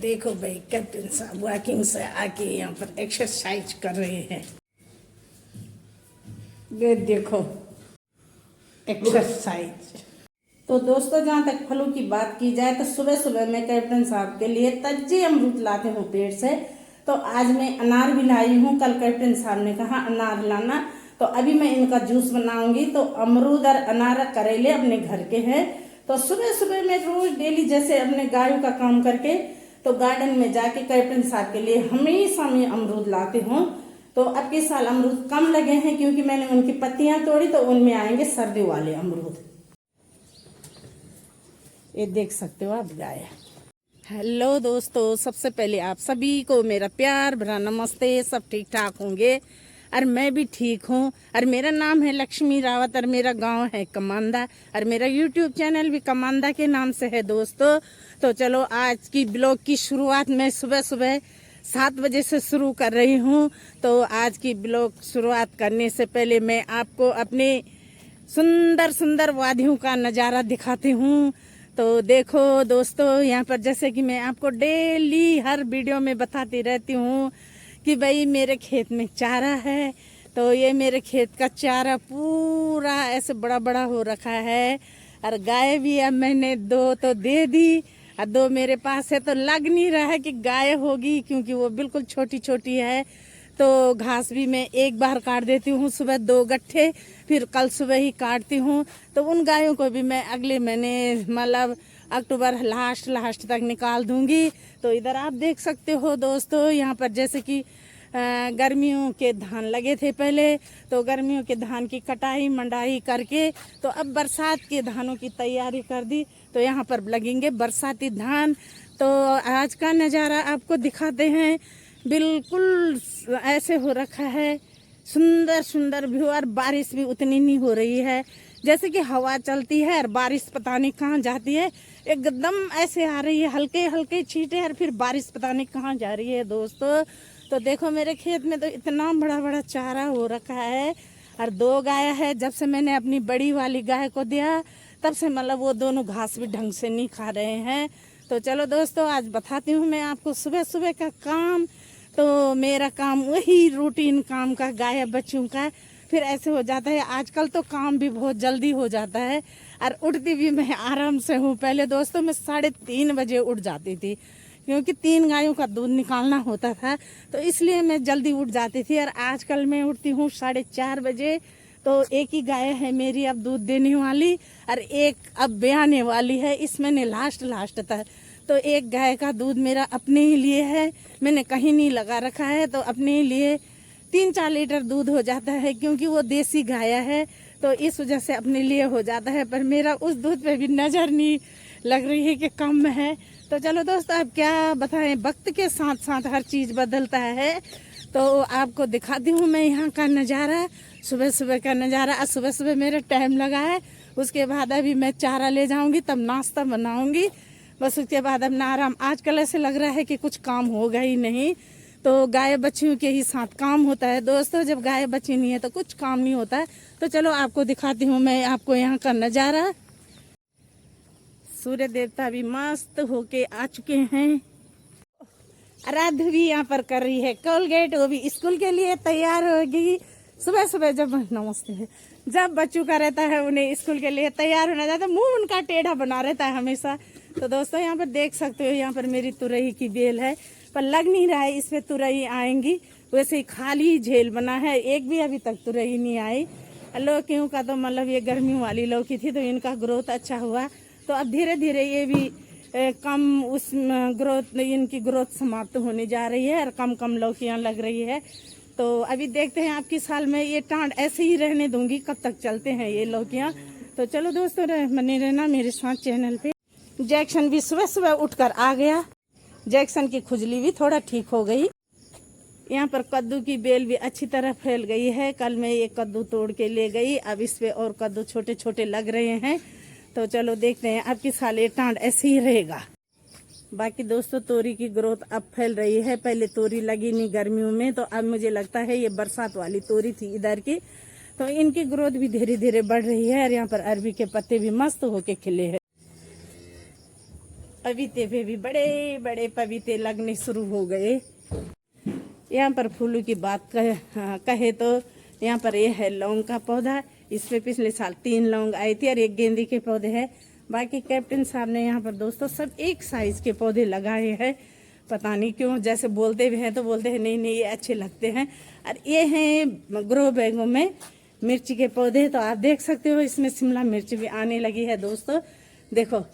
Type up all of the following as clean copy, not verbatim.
देखो भाई कैप्टन साहब वॉकिंग से आके यहाँ पर एक्सरसाइज कर रहे हैं। ये देखो एक्सरसाइज। तो दोस्तों जहाँ तक फलों की बात की जाए तो सुबह सुबह मैं कैप्टन साहब के लिए तज्जे अमरूद लाते हूँ पेड़ से। तो आज मैं अनार भी लाई हूँ, कल कैप्टन साहब ने कहा अनार लाना, तो अभी मैं इनका जूस बनाऊंगी। तो अमरूद और अनार करेले अपने घर के हैं। तो सुबह सुबह मैं रोज डेली जैसे अपने गायों का काम करके तो गार्डन में जाके कैप्टन साहब के लिए हमेशा मैं अमरूद लाती हूँ। तो अब के साल अमरूद कम लगे हैं क्योंकि मैंने उनकी पत्तियां तोड़ी, तो उनमें आएंगे सर्दी वाले अमरूद। ये देख सकते हो आप गाय। हेलो दोस्तों, सबसे पहले आप सभी को मेरा प्यार भरा नमस्ते। सब ठीक ठाक होंगे और मैं भी ठीक हूँ। और मेरा नाम है लक्ष्मी रावत और मेरा गांव है कमांदा और मेरा यूट्यूब चैनल भी कमांदा के नाम से है दोस्तों। तो चलो आज की ब्लॉग की शुरुआत मैं सुबह सुबह 7 बजे से शुरू कर रही हूँ। तो आज की ब्लॉग शुरुआत करने से पहले मैं आपको अपने सुंदर सुंदर वादियों का नज़ारा दिखाती हूँ। तो देखो दोस्तों, यहाँ पर जैसे कि मैं आपको डेली हर वीडियो में बताती रहती हूँ कि भाई मेरे खेत में चारा है। तो ये मेरे खेत का चारा पूरा ऐसे बड़ा बड़ा हो रखा है और गाय भी अब मैंने 2 तो दे दी और 2 मेरे पास है। तो लग नहीं रहा है कि गाय होगी क्योंकि वो बिल्कुल छोटी छोटी है। तो घास भी मैं एक बार काट देती हूँ सुबह 2 गट्ठे, फिर कल सुबह ही काटती हूँ। तो उन गायों को भी मैं अगले महीने मतलब अक्टूबर लास्ट तक निकाल दूंगी। तो इधर आप देख सकते हो दोस्तों, यहाँ पर जैसे कि गर्मियों के धान लगे थे पहले, तो गर्मियों के धान की कटाई मंडाई करके तो अब बरसात के धानों की तैयारी कर दी। तो यहाँ पर लगेंगे बरसाती धान। तो आज का नज़ारा आपको दिखाते हैं। बिल्कुल ऐसे हो रखा है, सुंदर सुंदर व्यू। और बारिश भी उतनी नहीं हो रही है, जैसे कि हवा चलती है और बारिश पता नहीं कहाँ जाती है। एकदम ऐसे आ रही है, हल्के हल्के छींटे और फिर बारिश पता नहीं कहाँ जा रही है दोस्तों। तो देखो मेरे खेत में तो इतना बड़ा बड़ा चारा हो रखा है और 2 गाय है। जब से मैंने अपनी बड़ी वाली गाय को दिया तब से मतलब वो दोनों घास भी ढंग से नहीं खा रहे हैं। तो चलो दोस्तों, आज बताती हूँ मैं आपको सुबह सुबह का काम। तो मेरा काम वही रूटीन काम का, गाय बच्चों का फिर ऐसे हो जाता है। आजकल तो काम भी बहुत जल्दी हो जाता है और उठती भी मैं आराम से हूँ। पहले दोस्तों मैं 3:30 बजे उठ जाती थी क्योंकि 3 गायों का दूध निकालना होता था, तो इसलिए मैं जल्दी उठ जाती थी। और आजकल मैं उठती हूँ 4:30 बजे। तो एक ही गाय है मेरी अब दूध देने वाली और एक अब ब्याने वाली है, इसमें ने लास्ट तक। तो एक गाय का दूध मेरा अपने ही लिए है, मैंने कहीं नहीं लगा रखा है। तो अपने ही लिए 3-4 लीटर दूध हो जाता है क्योंकि वो देसी गाय है, तो इस वजह से अपने लिए हो जाता है। पर मेरा उस दूध पे भी नज़र नहीं लग रही है कि कम है। तो चलो दोस्तों, अब क्या बताएं, वक्त के साथ साथ हर चीज़ बदलता है। तो आपको दिखाती हूँ मैं यहाँ का नज़ारा, सुबह सुबह का नज़ारा। सुबह सुबह मेरा टाइम लगा है, उसके बाद अभी मैं चारा ले जाऊँगी, तब नाश्ता बनाऊँगी, बस उसके बाद अब ना आराम। आजकल ऐसे लग रहा है कि कुछ काम होगा ही नहीं। तो गाय बच्चियों के ही साथ काम होता है दोस्तों, जब गाय बच्ची नहीं है तो कुछ काम नहीं होता है। तो चलो आपको दिखाती हूँ मैं आपको यहाँ का नज़ारा। सूर्य देवता भी मस्त होके आ चुके हैं। आराध्य भी यहाँ पर कर रही है कोलगेट, वो भी स्कूल के लिए तैयार होगी। सुबह सुबह जब बच्चों का रहता है उन्हें स्कूल के लिए तैयार होना जाता है, मुंह उनका टेढ़ा बना रहता है हमेशा। तो दोस्तों यहाँ पर देख सकते हो, यहाँ पर मेरी तुरई की बेल है, पर लग नहीं रहा है इस पे तुरई आएंगी। वैसे ही खाली झेल बना है, एक भी अभी तक तुरई नहीं आई। लौकियों का तो मतलब ये गर्मियों वाली लौकी थी तो इनका ग्रोथ अच्छा हुआ। तो अब धीरे धीरे ये भी कम उस ग्रोथ, इनकी ग्रोथ समाप्त होने जा रही है और कम कम लौकियाँ लग रही है। तो अभी देखते हैं आपकी साल में ये टांड ऐसे ही रहने दूंगी, कब तक चलते हैं ये लौकियाँ। तो चलो दोस्तों, बने रहना मेरे साथ चैनल पे। जैक्सन भी सुबह सुबह उठकर आ गया, जैक्सन की खुजली भी थोड़ा ठीक हो गई। यहाँ पर कद्दू की बेल भी अच्छी तरह फैल गई है, कल मैं ये कद्दू तोड़ के ले गई, अब इस पे और कद्दू छोटे छोटे लग रहे हैं। तो चलो देखते हैं अब की साल ये टांड ऐसे ही रहेगा। बाकी दोस्तों तोरी की ग्रोथ अब फैल रही है, पहले तोरी लगी नहीं गर्मियों में, तो अब मुझे लगता है ये बरसात वाली तोरी थी इधर की, तो इनकी ग्रोथ भी धीरे धीरे बढ़ रही है। और यहाँ पर अरबी के पत्ते भी मस्त होके खिले हैं। पपीते पे भी बड़े बड़े पपीते लगने शुरू हो गए। यहाँ पर फूलों की बात कहे तो यहाँ पर ये है लौंग का पौधा। इस पे पिछले साल 3 लौंग आई थी और एक गेंदे के पौधे हैं। बाकी कैप्टन साहब ने यहाँ पर दोस्तों सब एक साइज के पौधे लगाए हैं। पता नहीं क्यों, जैसे बोलते भी हैं तो बोलते हैं नहीं नहीं ये अच्छे लगते हैं। और ये हैं ग्रो बैगों में मिर्ची के पौधे। तो आप देख सकते हो इसमें शिमला मिर्च भी आने लगी है दोस्तों। देखो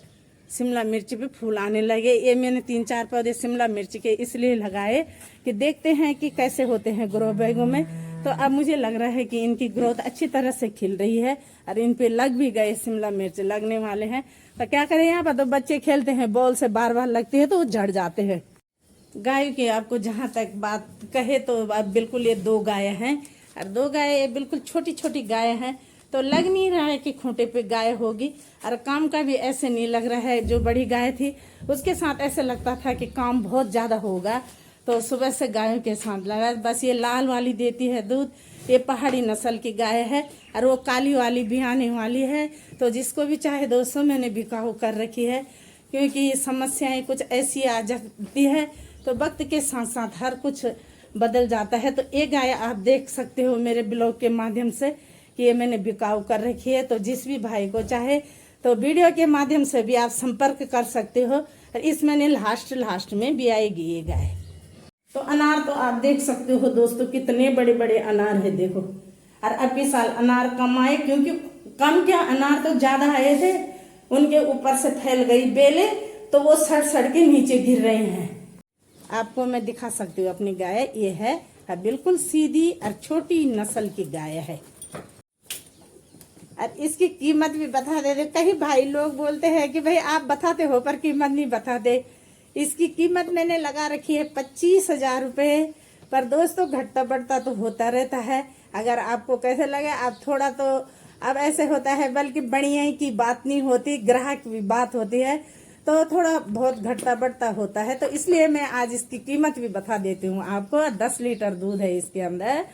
शिमला मिर्च पे फूल आने लगे। ये मैंने 3-4 पौधे शिमला मिर्च के इसलिए लगाए कि देखते हैं कि कैसे होते हैं ग्रो बैगों में। तो अब मुझे लग रहा है कि इनकी ग्रोथ अच्छी तरह से खिल रही है और इन पे लग भी गए, शिमला मिर्च लगने वाले हैं। तो क्या करें, यहाँ पर तो बच्चे खेलते हैं, बॉल से बार बार लगती है तो वो झड़ जाते हैं। गाय की आपको जहाँ तक बात कहे तो अब बिल्कुल ये 2 गाय हैं और 2 गाय बिल्कुल छोटी छोटी गाय हैं। तो लग नहीं रहा है कि खूंटे पे गाय होगी और काम का भी ऐसे नहीं लग रहा है। जो बड़ी गाय थी उसके साथ ऐसे लगता था कि काम बहुत ज़्यादा होगा, तो सुबह से गायों के साथ लगा। बस ये लाल वाली देती है दूध, ये पहाड़ी नस्ल की गाय है और वो काली वाली भी आने वाली है। तो जिसको भी चाहे दोस्तों मैंने बिकाऊ कर रखी है, क्योंकि समस्याएं कुछ ऐसी आ जाती है तो वक्त के साथ साथ हर कुछ बदल जाता है। तो ये गाय आप देख सकते हो मेरे ब्लॉग के माध्यम से कि ये मैंने बिकाऊ कर रखी है। तो जिस भी भाई को चाहे तो वीडियो के माध्यम से भी आप संपर्क कर सकते हो। और इस मैंने लास्ट में भी आएगी ये गाय। तो अनार तो आप देख सकते हो दोस्तों कितने बड़े बड़े अनार है देखो। और अब इस साल अनार कम आए, क्योंकि कम क्या अनार तो ज्यादा आए थे, उनके ऊपर से फैल गई बेले तो वो सड़ के नीचे गिर रहे हैं। आपको मैं दिखा सकती हूँ अपनी गाय। ये है बिल्कुल सीधी और छोटी नस्ल की गाय है। और इसकी कीमत भी बता दे। कई भाई लोग बोलते हैं कि भाई आप बताते हो पर कीमत नहीं बताते। इसकी कीमत मैंने लगा रखी है 25,000 रुपये। पर दोस्तों घटता बढ़ता तो होता रहता है। अगर आपको कैसे लगे आप थोड़ा तो अब ऐसे होता है, बल्कि बढ़िया की बात नहीं होती, ग्राहक की बात होती है, तो थोड़ा बहुत घटता बढ़ता होता है। तो इसलिए मैं आज इसकी कीमत भी बता देती हूँ आपको। 10 लीटर दूध है इसके अंदर,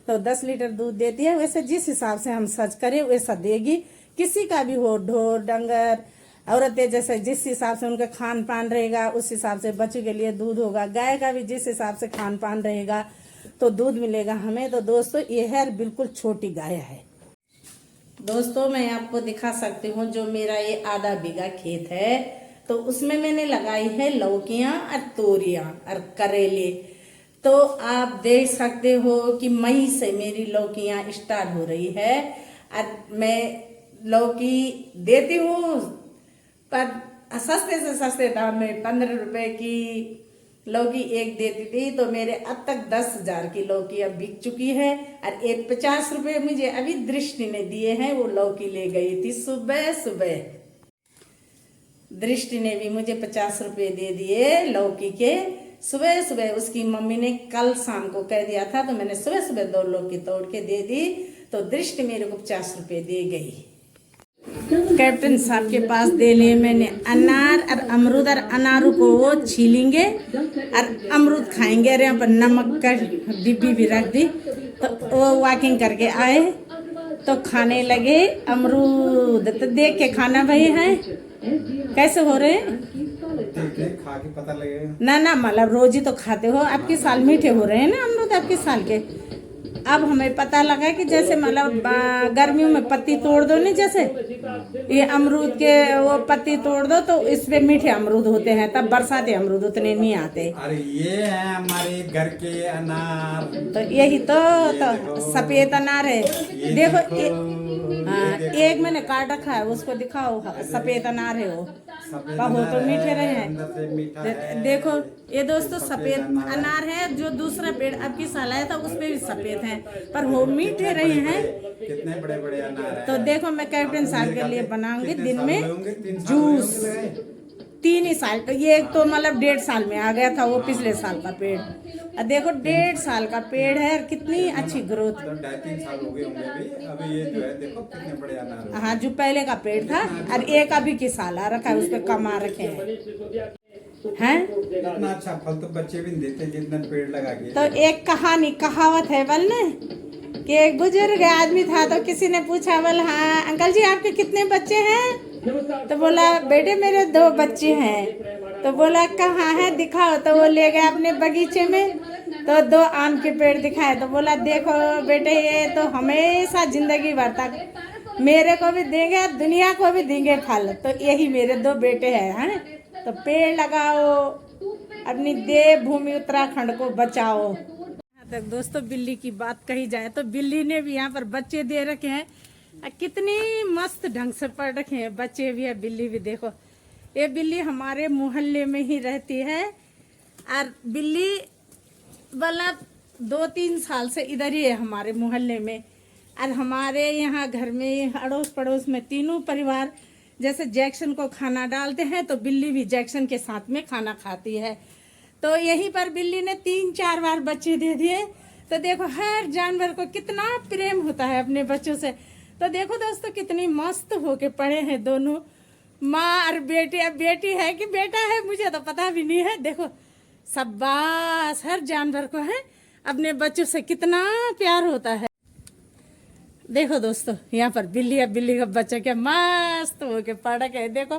तो 10 लीटर दूध देती है। वैसे जिस हिसाब से हम सर्च करें वैसा देगी। किसी का भी हो, ढोर डंगर औरतें, जैसे जिस हिसाब से उनका खान पान रहेगा उस हिसाब से बच्चों के लिए दूध होगा। गाय का भी जिस हिसाब से खान पान रहेगा तो दूध मिलेगा हमें। तो दोस्तों ये है बिल्कुल छोटी गाय है। दोस्तों मैं आपको दिखा सकती हूँ जो मेरा ये आधा बीघा खेत है, तो उसमें मैंने लगाई है लौकियां और तोरियां और करेले। तो आप देख सकते हो कि मई से मेरी लौकियां स्टार्ट हो रही है। और मैं लौकी देती हूँ पर सस्ते से सस्ते दाम में 15 रुपए की लौकी एक देती थी। तो मेरे अब तक 10,000 की लौकी अब बिक चुकी है। और एक 50 रुपए मुझे अभी दृष्टि ने दिए हैं, वो लौकी ले गई थी सुबह सुबह। दृष्टि ने भी मुझे 50 रुपए दे दिए लौकी के सुबह सुबह। उसकी मम्मी ने कल शाम को कह दिया था, तो मैंने सुबह सुबह 2 लौकी तोड़ के दे दी। तो दृष्टि मेरे को 50 रुपए दे गई। कैप्टन साहब के पास दे लिए मैंने अनार और अमरूद। और अनारों को वो छीलेंगे और अमरूद खाएंगे। और यहाँ पर नमक का डिब्बी भी रख दी। तो वो वॉकिंग करके आए तो खाने लगे अमरूद। तो देख के खाना भाई है कैसे हो रहे खा के पता लगेगा ना मतलब रोज ही तो खाते हो। आपके साल मीठे हो रहे हैं ना अमरूद आपके साल के। अब हमें पता लगा कि जैसे मतलब गर्मियों में पत्ती तोड़ दो नहीं, जैसे ये अमरूद के वो पत्ती तोड़ दो तो इसमें मीठे अमरूद होते हैं, तब बरसाती अमरूद उतने नहीं आते। अरे ये है हमारे घर के अनार। तो यही तो सफेद अनार है। देखो एक मैंने काट रखा है, उसको दिखाओ। सफेद अनार है वो, कहो तो मीठे रहे हैं। देखो ये दोस्तों सफेद अनार है। जो दूसरा पेड़ अब की साल आया था उस पे भी सफेद है, पर वो मीठे रहे हैं। कितने बड़े बड़े अनार हैं। तो देखो मैं कैप्टन साहब के लिए बनाऊंगी दिन में जूस। 3 ही साल का ये तो मतलब 1.5 साल में आ गया था वो पिछले साल का पेड़। और देखो 1.5 साल का पेड़ है और कितनी अच्छी ग्रोथ। तो 2.5-3 साल हो गए होंगे अभी ये जो है देखो कितने बड़े अनार। हाँ जो पहले का पेड़ था और एक अभी की साल आ रखा है, उस पे कमा रखे हैं। इतना अच्छा फल तो बच्चे भी नहीं देते जितना पेड़ लगा के। तो एक कहावत है बोलने कि एक बुजुर्ग आदमी था तो किसी ने पूछा बोल हाँ अंकल जी आपके कितने बच्चे हैं। तो बोला बेटे मेरे 2 बच्चे हैं। तो बोला कहाँ है दिखाओ। तो वो ले गया अपने बगीचे में, तो 2 आम के पेड़ दिखाए। तो बोला देखो बेटे ये तो हमेशा जिंदगी भर तक मेरे को भी देंगे, दुनिया को भी देंगे फल। तो यही मेरे 2 बेटे हैं। तो पेड़ लगाओ, अपनी देवभूमि उत्तराखंड को बचाओ। तक दोस्तों बिल्ली की बात कही जाए तो बिल्ली ने भी यहाँ पर बच्चे दे रखे हैं। कितनी मस्त ढंग से पढ़ रखे हैं, बच्चे भी है, बिल्ली भी। देखो ये बिल्ली हमारे मोहल्ले में ही रहती है और बिल्ली मतलब 2-3 साल से इधर ही है हमारे मोहल्ले में। और हमारे यहाँ घर में अड़ोस पड़ोस में तीनों परिवार जैसे जैक्सन को खाना डालते हैं तो बिल्ली भी जैक्सन के साथ में खाना खाती है। तो यहीं पर बिल्ली ने 3-4 बार बच्चे दे दिए। तो देखो हर जानवर को कितना प्रेम होता है अपने बच्चों से। तो देखो दोस्तों कितनी मस्त होके पड़े हैं दोनों, माँ और बेटी। अब बेटी है कि बेटा है मुझे तो पता भी नहीं है। देखो शाबाश, हर जानवर को है अपने बच्चों से कितना प्यार होता है। देखो दोस्तों यहाँ पर बिल्ली, अब बिल्ली का बच्चा क्या मस्त होके पड़ के देखो,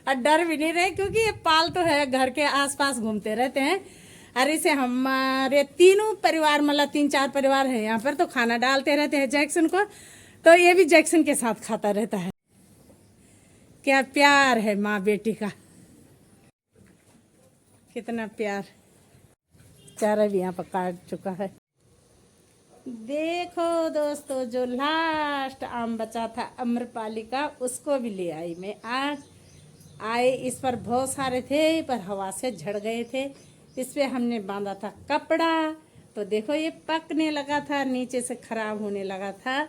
और डर भी नहीं रहे क्योंकि ये पालतू है, घर के आसपास घूमते रहते हैं। और इसे हमारे तीनों परिवार मतलब 3-4 परिवार है यहाँ पर, तो खाना डालते रहते हैं जैक्सन को। तो ये भी जैक्सन के साथ खाता रहता है। क्या प्यार है माँ बेटी का, कितना प्यार। चारा भी यहाँ पर काट चुका है। देखो दोस्तों जो लास्ट आम बचा था अम्रपाली का, उसको भी ले आई मैं आज। आए इस पर बहुत सारे थे पर हवा से झड़ गए थे। इस पे हमने बांधा था कपड़ा। तो देखो ये पकने लगा था, नीचे से खराब होने लगा था,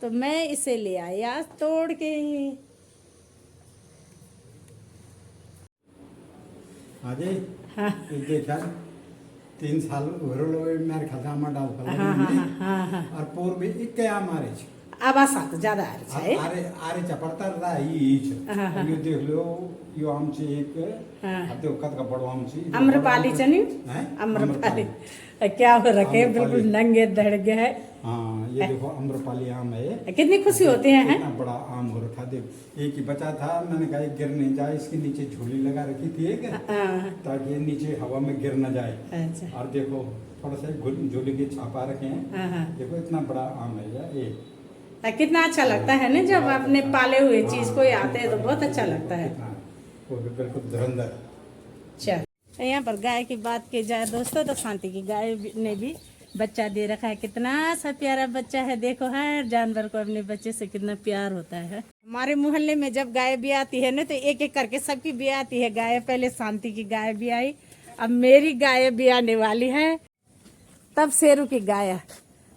तो मैं इसे ले आई आज तोड़ के। अजय हाँ देखा 3 साल मार खाता डाल और पोर भी एक मारे आवाज आत ज्यादा आ रही है। आरे चपड़ता रहा ये देख लो यो आमची एक अब देखो कद का बड़ो आमची अम्रपाली चनी अम्रपाली क्या हो रखे बिल्कुल नंगे धड़ गए है। हाँ ये देखो अम्रपाली आम है, कितनी खुशी होती है। कितना बड़ा आम हो रखा। देखो एक ही बचा था, मैंने कहा गिर नहीं जाए, इसके नीचे झोली लगा रखी थी एक ताकि नीचे हवा में गिर न जाए। अच्छा। और देखो थोड़ा सा झोली के छापा रखे हैं। देखो इतना बड़ा आम है ये। कितना अच्छा लगता है ना जब अपने पाले हुए चीज को आते हैं तो बहुत अच्छा लगता है। वो बिल्कुल धुरंधर। चल यहाँ पर गाय की बात की जाए दोस्तों तो शांति की गाय ने भी बच्चा दे रखा है। कितना सा प्यारा बच्चा है। देखो हर जानवर को अपने बच्चे से कितना प्यार होता है। हमारे मोहल्ले में जब गाय भी आती है ना तो एक एक करके सबकी भी आती है गाय। पहले शांति की गाय भी आई, अब मेरी गाय भी आने वाली है, तब शेरू की गाय।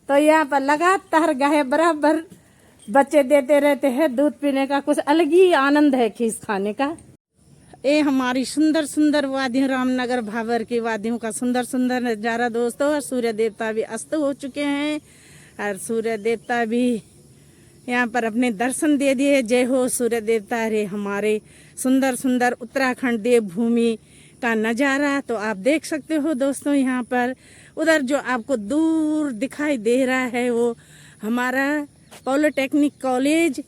तो यहाँ पर लगातार गाय बराबर बच्चे देते रहते हैं। दूध पीने का कुछ अलग ही आनंद है खीस खाने का। ये हमारी सुंदर सुंदर वादियों, रामनगर भाबर की वादियों का सुंदर सुंदर नजारा दोस्तों। और सूर्य देवता भी अस्त हो चुके हैं और सूर्य देवता भी यहाँ पर अपने दर्शन दे दिए। जय हो सूर्य देवता रे। हमारे सुंदर सुंदर उत्तराखंड देवभूमि का नज़ारा तो आप देख सकते हो दोस्तों। यहाँ पर उधर जो आपको दूर दिखाई दे रहा है वो हमारा पॉलिटेक्निक कॉलेज।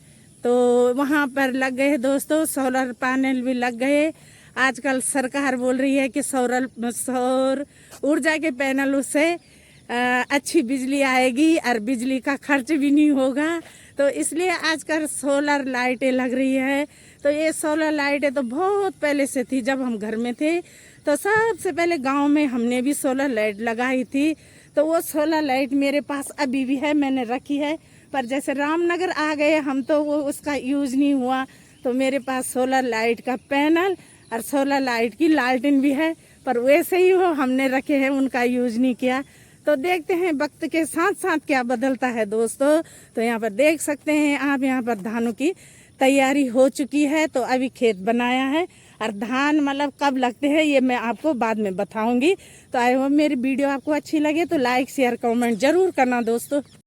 तो वहाँ पर लग गए दोस्तों सोलर पैनल भी लग गए। आजकल सरकार बोल रही है कि सौर ऊर्जा के पैनलों से अच्छी बिजली आएगी और बिजली का खर्च भी नहीं होगा। तो इसलिए आजकल सोलर लाइटें लग रही है। तो ये सोलर लाइटें तो बहुत पहले से थी, जब हम घर में थे तो सबसे पहले गांव में हमने भी सोलर लाइट लगाई थी। तो वो सोलर लाइट मेरे पास अभी भी है, मैंने रखी है। पर जैसे रामनगर आ गए हम तो वो उसका यूज़ नहीं हुआ। तो मेरे पास सोलर लाइट का पैनल और सोलर लाइट की लालटेन भी है, पर वैसे ही वो हमने रखे हैं, उनका यूज़ नहीं किया। तो देखते हैं वक्त के साथ साथ क्या बदलता है दोस्तों। तो यहाँ पर देख सकते हैं आप, यहाँ पर धानों की तैयारी हो चुकी है। तो अभी खेत बनाया है और धान मतलब कब लगते हैं ये मैं आपको बाद में बताऊंगी। तो आई होप मेरी वीडियो आपको अच्छी लगे तो लाइक शेयर कमेंट जरूर करना दोस्तों।